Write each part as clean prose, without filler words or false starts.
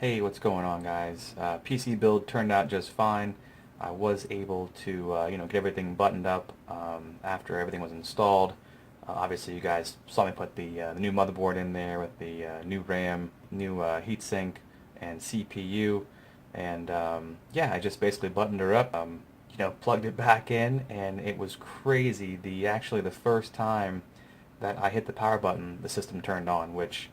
Hey, what's going on, guys? PC build turned out just fine. I was able to, get everything buttoned up after everything was installed. Obviously, you guys saw me put the new motherboard in there with the new RAM, new heatsink, and CPU, and yeah, I just basically buttoned her up. Plugged it back in, and it was crazy. The first time that I hit the power button, the system turned on, which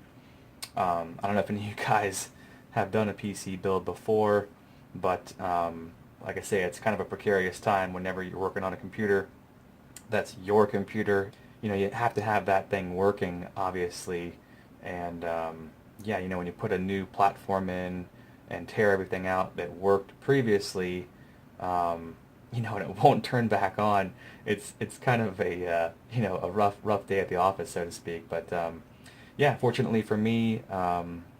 I don't know if any of you guys have done a PC build before, but like I say, it's kind of a precarious time whenever you're working on a computer that's your computer. You have to have that thing working, obviously, and yeah, when you put a new platform in and tear everything out that worked previously, and it won't turn back on. It's kind of a rough day at the office, so to speak. But yeah, fortunately for me,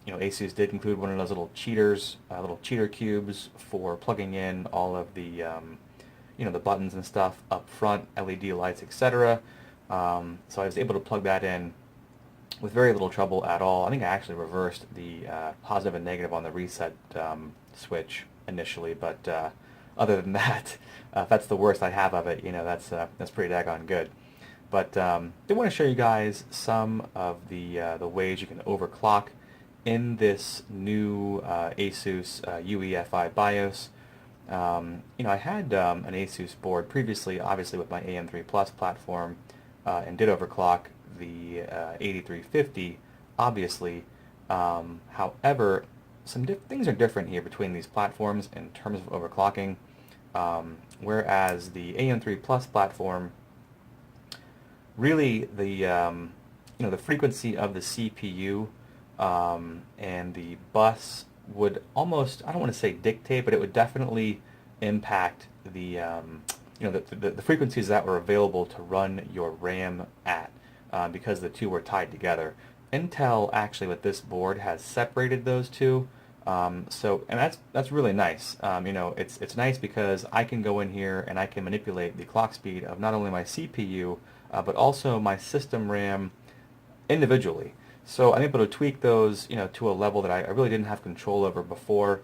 Asus did include one of those little cheaters, little cheater cubes for plugging in all of the, the buttons and stuff up front, LED lights, etc. So I was able to plug that in with very little trouble at all. I think I actually reversed the positive and negative on the reset switch initially, but other than that, if that's the worst I have of it, that's pretty daggone good. But I want to show you guys some of the ways you can overclock in this new Asus UEFI BIOS. I had an Asus board previously, obviously with my AM3 Plus platform, and did overclock the 8350, obviously. However, some things are different here between these platforms in terms of overclocking. Whereas the AM3 Plus platform, really the frequency of the CPU and the bus would almost, I don't want to say dictate, but it would definitely impact the the frequencies that were available to run your RAM at, because the two were tied together. Intel actually with this board has separated those two. And that's really nice. It's nice because I can go in here and I can manipulate the clock speed of not only my CPU but also my system RAM individually. So I'm able to tweak those, to a level that I really didn't have control over before.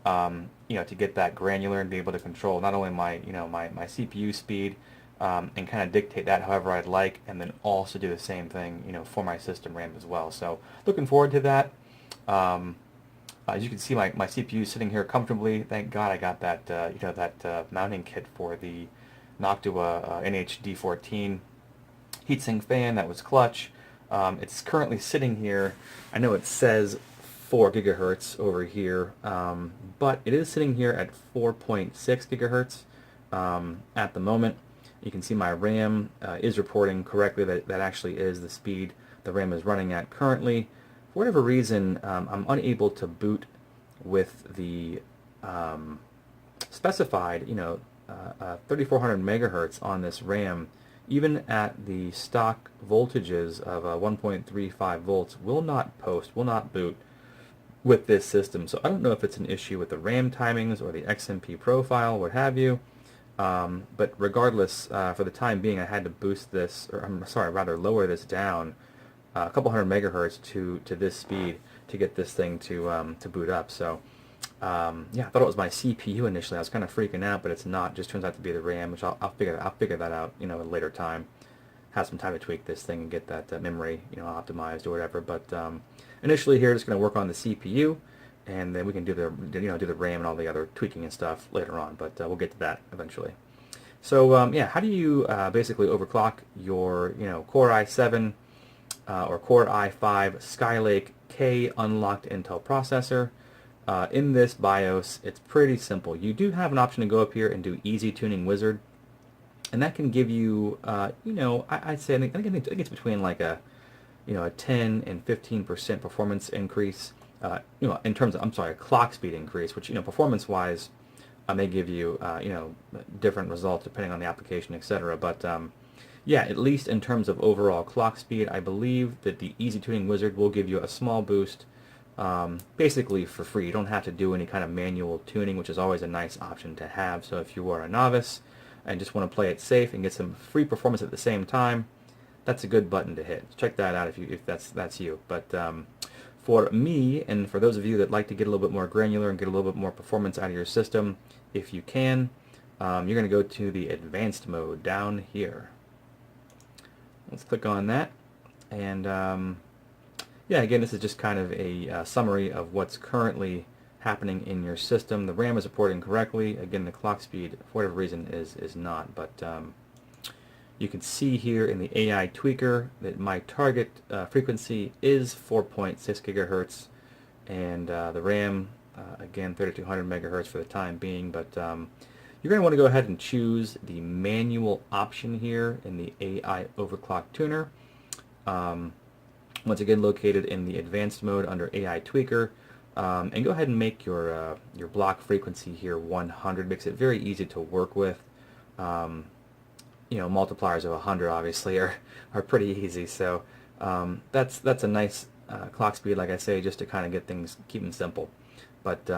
To get that granular and be able to control not only my, my CPU speed, and kind of dictate that however I'd like, and then also do the same thing, for my system RAM as well. So looking forward to that. As you can see, my CPU is sitting here comfortably. Thank God I got that that mounting kit for the Noctua NH-D14 heatsink fan. That was clutch. It's currently sitting here. I know it says 4 gigahertz over here, but it is sitting here at 4.6 gigahertz at the moment. You can see my RAM is reporting correctly that actually is the speed the RAM is running at currently. For whatever reason, I'm unable to boot with the specified, 3400 megahertz on this RAM. Even at the stock voltages of 1.35 volts, will not boot with this system. So I don't know if it's an issue with the RAM timings or the XMP profile, what have you. But regardless, for the time being, I had to boost this, or I'm sorry, rather lower this down a couple hundred megahertz to this speed to get this thing to boot up. So yeah, I thought it was my CPU initially. I was kind of freaking out, but it's not. It just turns out to be the RAM, which I'll figure that out, at a later time. Have some time to tweak this thing and get that memory, optimized or whatever. But initially here, just going to work on the CPU, and then we can do the do the RAM and all the other tweaking and stuff later on. But we'll get to that eventually. So yeah, how do you basically overclock your Core i7 or Core i5 Skylake K unlocked Intel processor? In this BIOS, it's pretty simple. You do have an option to go up here and do Easy Tuning Wizard, and that can give you, I'd say, I think it's between like a 10 and 15% performance increase. In terms of, I'm sorry, a clock speed increase, which performance-wise may give you, different results depending on the application, etc. But yeah, at least in terms of overall clock speed, I believe that the Easy Tuning Wizard will give you a small boost. Basically for free. You don't have to do any kind of manual tuning, which is always a nice option to have. So if you are a novice and just want to play it safe and get some free performance at the same time, that's a good button to hit. Check that out if that's you. But For me, and for those of you that like to get a little bit more granular and get a little bit more performance out of your system, if you can, you're going to go to the advanced mode down here. Let's click on that, and yeah, again, this is just kind of a summary of what's currently happening in your system. The RAM is reporting correctly. Again, the clock speed, for whatever reason, is not. But you can see here in the AI tweaker that my target frequency is 4.6 gigahertz, and the RAM, again, 3200 megahertz for the time being. But you're going to want to go ahead and choose the manual option here in the AI overclock tuner. Once again, located in the advanced mode under AI tweaker, and go ahead and make your block frequency here 100. Makes it very easy to work with. You know, multipliers of 100 obviously are pretty easy. So that's a nice clock speed, like I say, just to kind of get things, keep them simple. But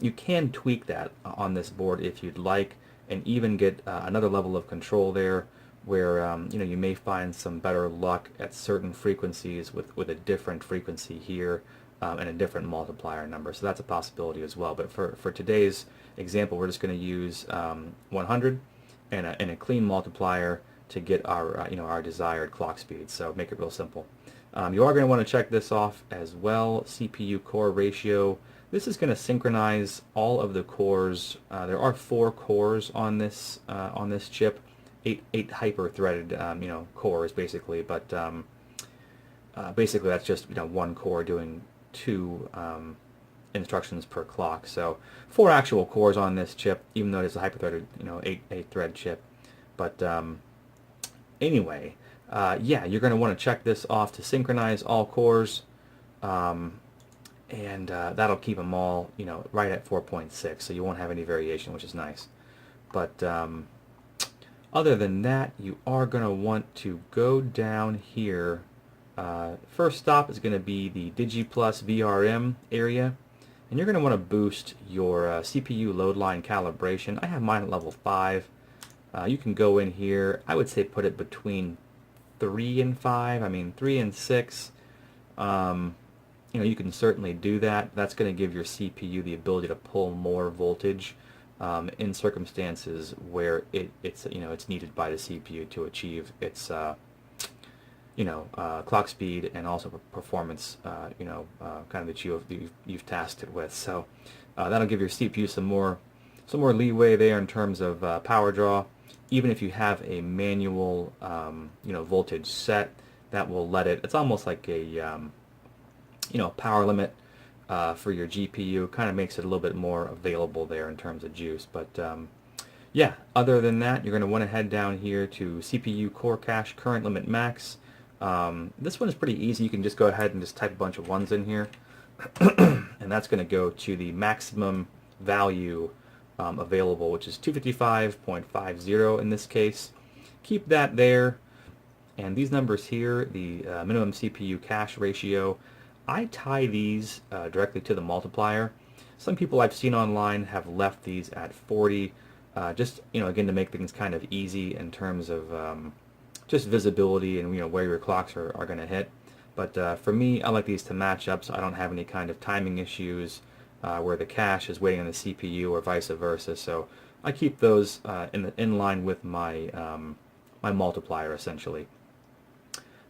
you can tweak that on this board if you'd like, and even get another level of control there, where you know, you may find some better luck at certain frequencies with a different frequency here and a different multiplier number. So that's a possibility as well. But for today's example, we're just going to use 100 and a clean multiplier to get our you know, our desired clock speed. So make it real simple. You are going to want to check this off as well. CPU core ratio. This is going to synchronize all of the cores. There are 4 cores on this chip. Eight hyper-threaded, you know, cores basically, but basically that's just, you know, one core doing 2 instructions per clock. So 4 actual cores on this chip, even though it's a hyper-threaded, you know, 8-thread chip. But anyway, yeah, you're going to want to check this off to synchronize all cores, and that'll keep them all, you know, right at 4.6, so you won't have any variation, which is nice. But other than that, you are going to want to go down here. First stop is going to be the DigiPlus VRM area, and you're going to want to boost your CPU load line calibration. I have mine at level 5. You can go in here. I would say put it between 3 and 5. I mean 3 and 6. You know, you can certainly do that. That's going to give your CPU the ability to pull more voltage in circumstances where it's you know, it's needed by the CPU to achieve its you know, clock speed and also performance, you know, kind of that you've tasked it with. So that'll give your CPU some more leeway there in terms of power draw. Even if you have a manual you know, voltage set, that will let it. It's almost like a you know, power limit for your GPU. Kind of makes it a little bit more available there in terms of juice. But yeah, other than that, you're going to want to head down here to CPU core cache current limit max. This one is pretty easy. You can just go ahead and just type a bunch of 1s in here, and that's going to go to the maximum value available, which is 255.50 in this case. Keep that there. And these numbers here, the minimum CPU cache ratio, I tie these directly to the multiplier. Some people I've seen online have left these at 40, just, you know, again, to make things kind of easy in terms of just visibility and, you know, where your clocks are going to hit. But for me, I like these to match up so I don't have any kind of timing issues where the cache is waiting on the CPU or vice versa. So I keep those in line with my my multiplier essentially.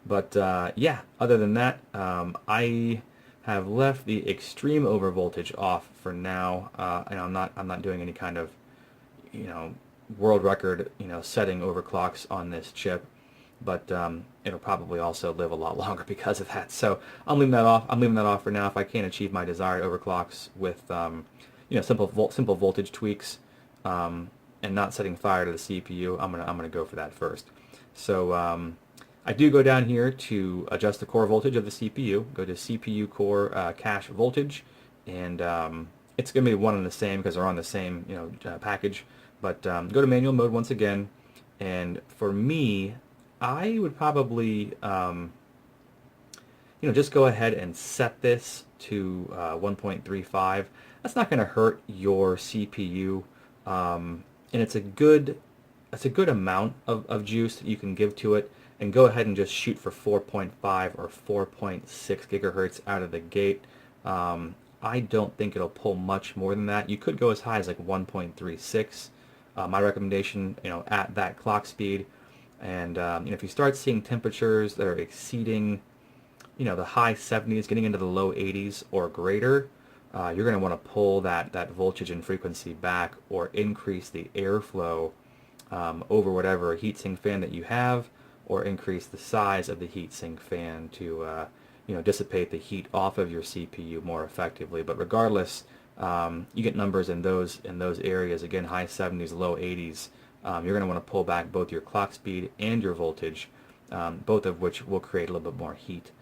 But yeah, other than that, I have left the extreme overvoltage off for now, and I'm not doing any kind of, you know, world record, you know, setting overclocks on this chip. But it'll probably also live a lot longer because of that. So I'm leaving that off. I'm leaving that off for now. If I can't achieve my desired overclocks with you know, simple voltage tweaks and not setting fire to the CPU, I'm gonna go for that first. So I do go down here to adjust the core voltage of the CPU. Go to CPU core cache voltage, and it's going to be one and the same because they're on the same, you know, package. But go to manual mode once again, and for me, I would probably you know, just go ahead and set this to 1.35. That's not going to hurt your CPU, and it's a good amount of juice that you can give to it. and go ahead and just shoot for 4.5 or 4.6 gigahertz out of the gate. I don't think it'll pull much more than that. You could go as high as like 1.36. My recommendation, at that clock speed. And if you start seeing temperatures that are exceeding, the high 70s, getting into the low 80s or greater, you're going to want to pull that voltage and frequency back, or increase the airflow over whatever heatsink fan that you have, or increase the size of the heatsink fan to dissipate the heat off of your CPU more effectively. But regardless, you get numbers in those areas, again, high 70s, low 80s. You're going to want to pull back both your clock speed and your voltage, both of which will create a little bit more heat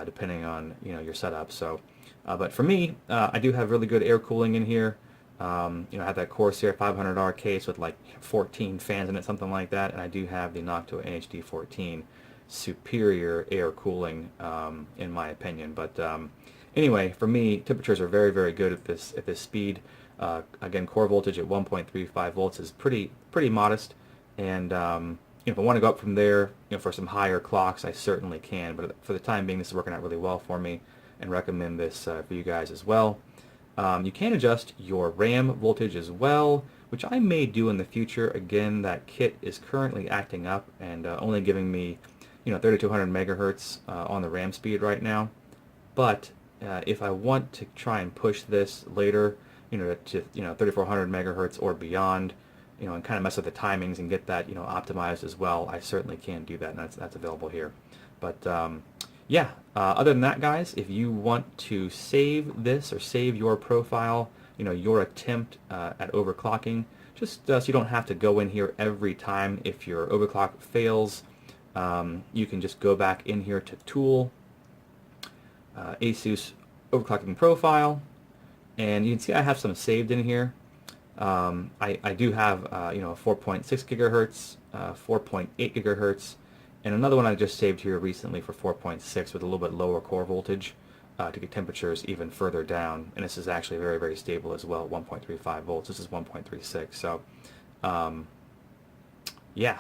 depending on your setup. So, but for me, I do have really good air cooling in here. I have that Corsair 500R case with like 14 fans in it, something like that, and I do have the Noctua NH-D14, superior air cooling in my opinion. But anyway, for me, temperatures are very, very good at this speed. Again, core voltage at 1.35 volts is pretty modest, and if I want to go up from there, for some higher clocks, I certainly can. But for the time being, this is working out really well for me, and recommend this for you guys as well. You can adjust your RAM voltage as well, which I may do in the future. Again, that kit is currently acting up and only giving me 3200 megahertz on the RAM speed right now. But if I want to try and push this later, to 3400 megahertz or beyond, and kind of mess with the timings and get that optimized as well, I certainly can do that, and that's available here. But yeah, other than that, guys, if you want to save this or save your profile, your attempt at overclocking, just so you don't have to go in here every time if your overclock fails, you can just go back in here to Tool, Asus Overclocking Profile, and you can see I have some saved in here. I do have 4.6 gigahertz, 4.8 gigahertz, and another one I just saved here recently for 4.6 with a little bit lower core voltage to get temperatures even further down. And this is actually very, very stable as well, 1.35 volts. This is 1.36. So yeah,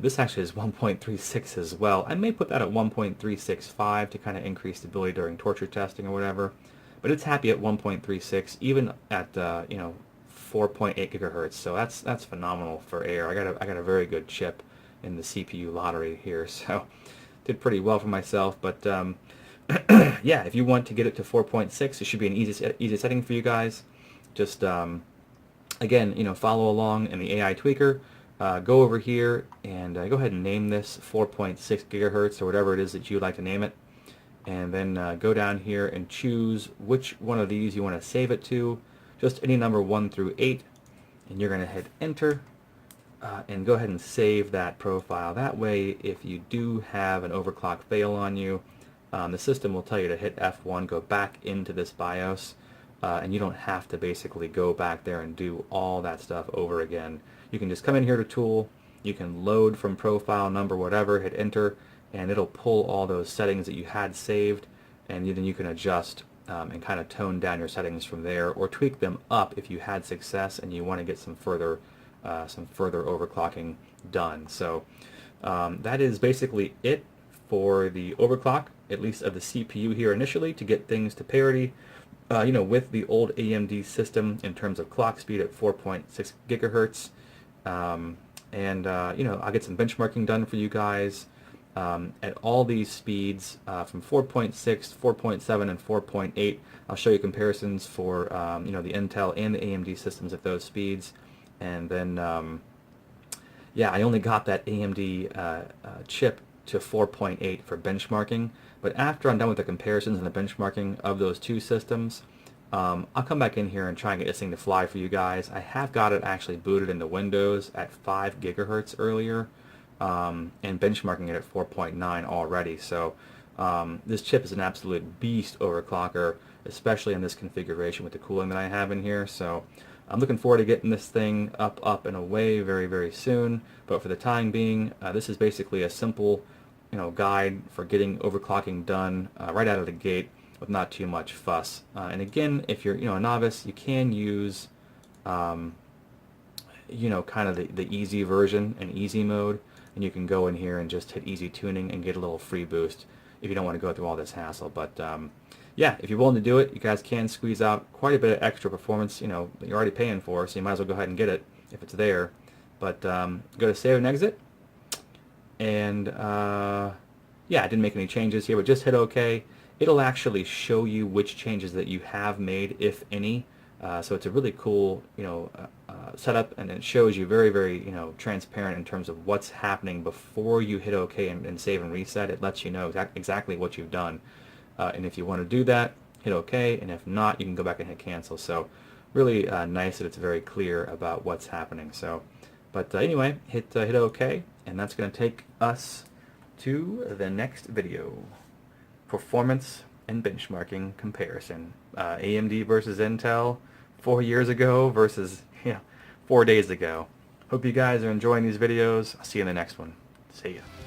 this actually is 1.36 as well. I may put that at 1.365 to kind of increase stability during torture testing or whatever. But it's happy at 1.36, even at 4.8 gigahertz. So that's phenomenal for air. I got a very good chip in the CPU lottery here, so did pretty well for myself. But yeah, if you want to get it to 4.6, it should be an easy setting for you guys. Just again, follow along in the AI tweaker. Go over here and go ahead and name this 4.6 gigahertz or whatever it is that you'd like to name it. And then go down here and choose which one of these you want to save it to. Just any number 1 through 8. And you're going to hit enter and go ahead and save that profile. That way, if you do have an overclock fail on you, the system will tell you to hit F1, go back into this BIOS, and you don't have to basically go back there and do all that stuff over again. You can just come in here to Tool, you can load from profile number whatever, hit enter, and it'll pull all those settings that you had saved, and then you can adjust and kind of tone down your settings from there, or tweak them up if you had success and you want to get some further overclocking done. So that is basically it for the overclock, at least of the CPU here initially, to get things to parity with the old AMD system in terms of clock speed at 4.6 gigahertz. And I'll get some benchmarking done for you guys at all these speeds from 4.6, 4.7, and 4.8. I'll show you comparisons for the Intel and the AMD systems at those speeds. And then yeah, I only got that AMD chip to 4.8 for benchmarking, but after I'm done with the comparisons and the benchmarking of those two systems, I'll come back in here and try and get this thing to fly for you guys. I have got it actually booted into Windows at 5 gigahertz earlier, and benchmarking it at 4.9 already. So this chip is an absolute beast overclocker, especially in this configuration with the cooling that I have in here. So I'm looking forward to getting this thing up and away very, very soon. But for the time being, this is basically a simple guide for getting overclocking done right out of the gate with not too much fuss. And again, if you're a novice, you can use you know, kind of the easy version and easy mode, and you can go in here and just hit easy tuning and get a little free boost if you don't want to go through all this hassle. But yeah, if you're willing to do it, you guys can squeeze out quite a bit of extra performance, you know, that you're already paying for, so you might as well go ahead and get it if it's there. But go to save and exit, and yeah, I didn't make any changes here, but just hit OK. It'll actually show you which changes that you have made, if any. So it's a really cool, you know, setup, and it shows you very, very, you know, transparent in terms of what's happening before you hit OK and save and reset. It lets you know exactly what you've done. And if you want to do that, hit OK, and if not, you can go back and hit cancel. So really nice that it's very clear about what's happening. So, but anyway, hit OK, and that's going to take us to the next video. Performance and benchmarking comparison. AMD versus Intel 4 years ago versus 4 days ago. Hope you guys are enjoying these videos. I'll see you in the next one. See ya.